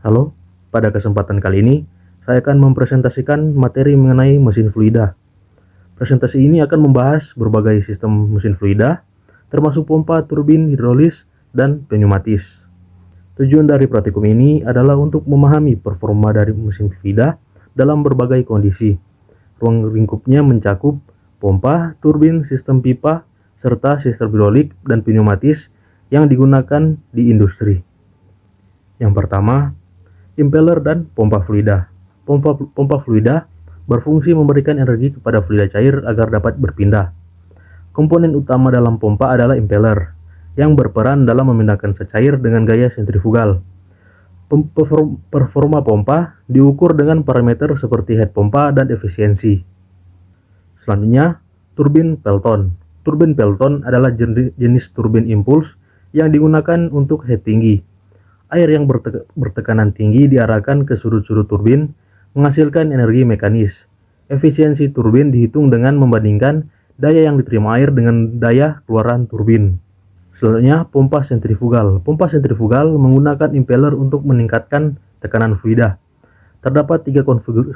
Halo, pada kesempatan kali ini saya akan mempresentasikan materi mengenai mesin fluida. Presentasi ini akan membahas berbagai sistem mesin fluida, termasuk pompa, turbin, hidrolis, dan pneumatis. Tujuan dari praktikum ini adalah untuk memahami performa dari mesin fluida dalam berbagai kondisi. Ruang lingkupnya mencakup pompa, turbin, sistem pipa, serta sistem hidrolik dan pneumatis yang digunakan di industri. Yang pertama, impeller dan pompa fluida. Pompa fluida berfungsi memberikan energi kepada fluida cair agar dapat berpindah. Komponen utama dalam pompa adalah impeller, yang berperan dalam memindahkan cair dengan gaya sentrifugal. Performa pompa diukur dengan parameter seperti head pompa dan efisiensi. Selanjutnya, turbin Pelton. Turbin Pelton adalah jenis turbin impuls yang digunakan untuk head tinggi. Air yang bertekanan tinggi diarahkan ke sudut-sudut turbin, menghasilkan energi mekanis. Efisiensi turbin dihitung dengan membandingkan daya yang diterima air dengan daya keluaran turbin. Selanjutnya, pompa sentrifugal. Pompa sentrifugal menggunakan impeller untuk meningkatkan tekanan fluida. Terdapat 3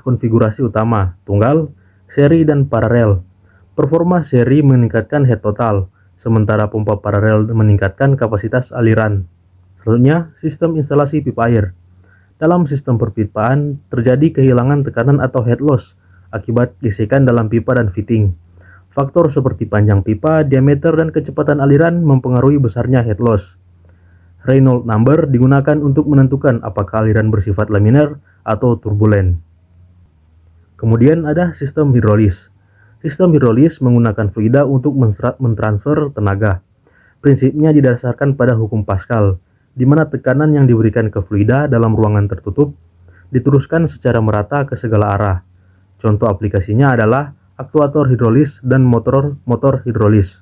konfigurasi utama, tunggal, seri, dan paralel. Performa seri meningkatkan head total, sementara pompa paralel meningkatkan kapasitas aliran. Selanjutnya, sistem instalasi pipa air. Dalam sistem perpipaan, terjadi kehilangan tekanan atau head loss akibat gesekan dalam pipa dan fitting. Faktor seperti panjang pipa, diameter, dan kecepatan aliran mempengaruhi besarnya head loss. Reynolds number digunakan untuk menentukan apakah aliran bersifat laminar atau turbulen. Kemudian ada sistem hidrolis. Sistem hidrolis menggunakan fluida untuk mentransfer tenaga. Prinsipnya didasarkan pada hukum Pascal, di mana tekanan yang diberikan ke fluida dalam ruangan tertutup diteruskan secara merata ke segala arah. Contoh aplikasinya adalah aktuator hidrolis dan motor hidrolis.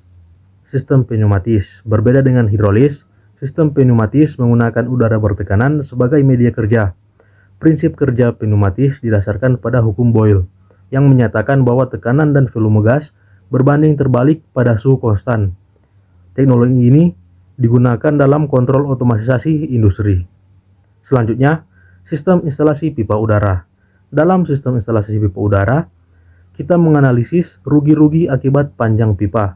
Sistem pneumatis. Berbeda dengan hidrolis, sistem pneumatis menggunakan udara bertekanan sebagai media kerja. Prinsip kerja pneumatis didasarkan pada hukum Boyle, yang menyatakan bahwa tekanan dan volume gas berbanding terbalik pada suhu konstan. Teknologi ini digunakan dalam kontrol otomatisasi industri. Selanjutnya, sistem instalasi pipa udara. Dalam sistem instalasi pipa udara, kita menganalisis rugi-rugi akibat panjang pipa,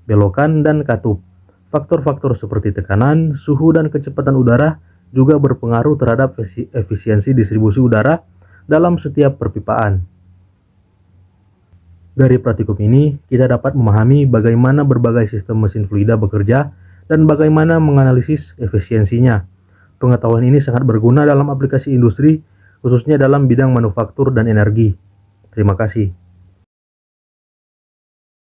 belokan, dan katup. Faktor-faktor seperti tekanan, suhu, dan kecepatan udara juga berpengaruh terhadap efisiensi distribusi udara dalam setiap perpipaan. Dari praktikum ini, kita dapat memahami bagaimana berbagai sistem mesin fluida bekerja dan bagaimana menganalisis efisiensinya. Pengetahuan ini sangat berguna dalam aplikasi industri, khususnya dalam bidang manufaktur dan energi. Terima kasih.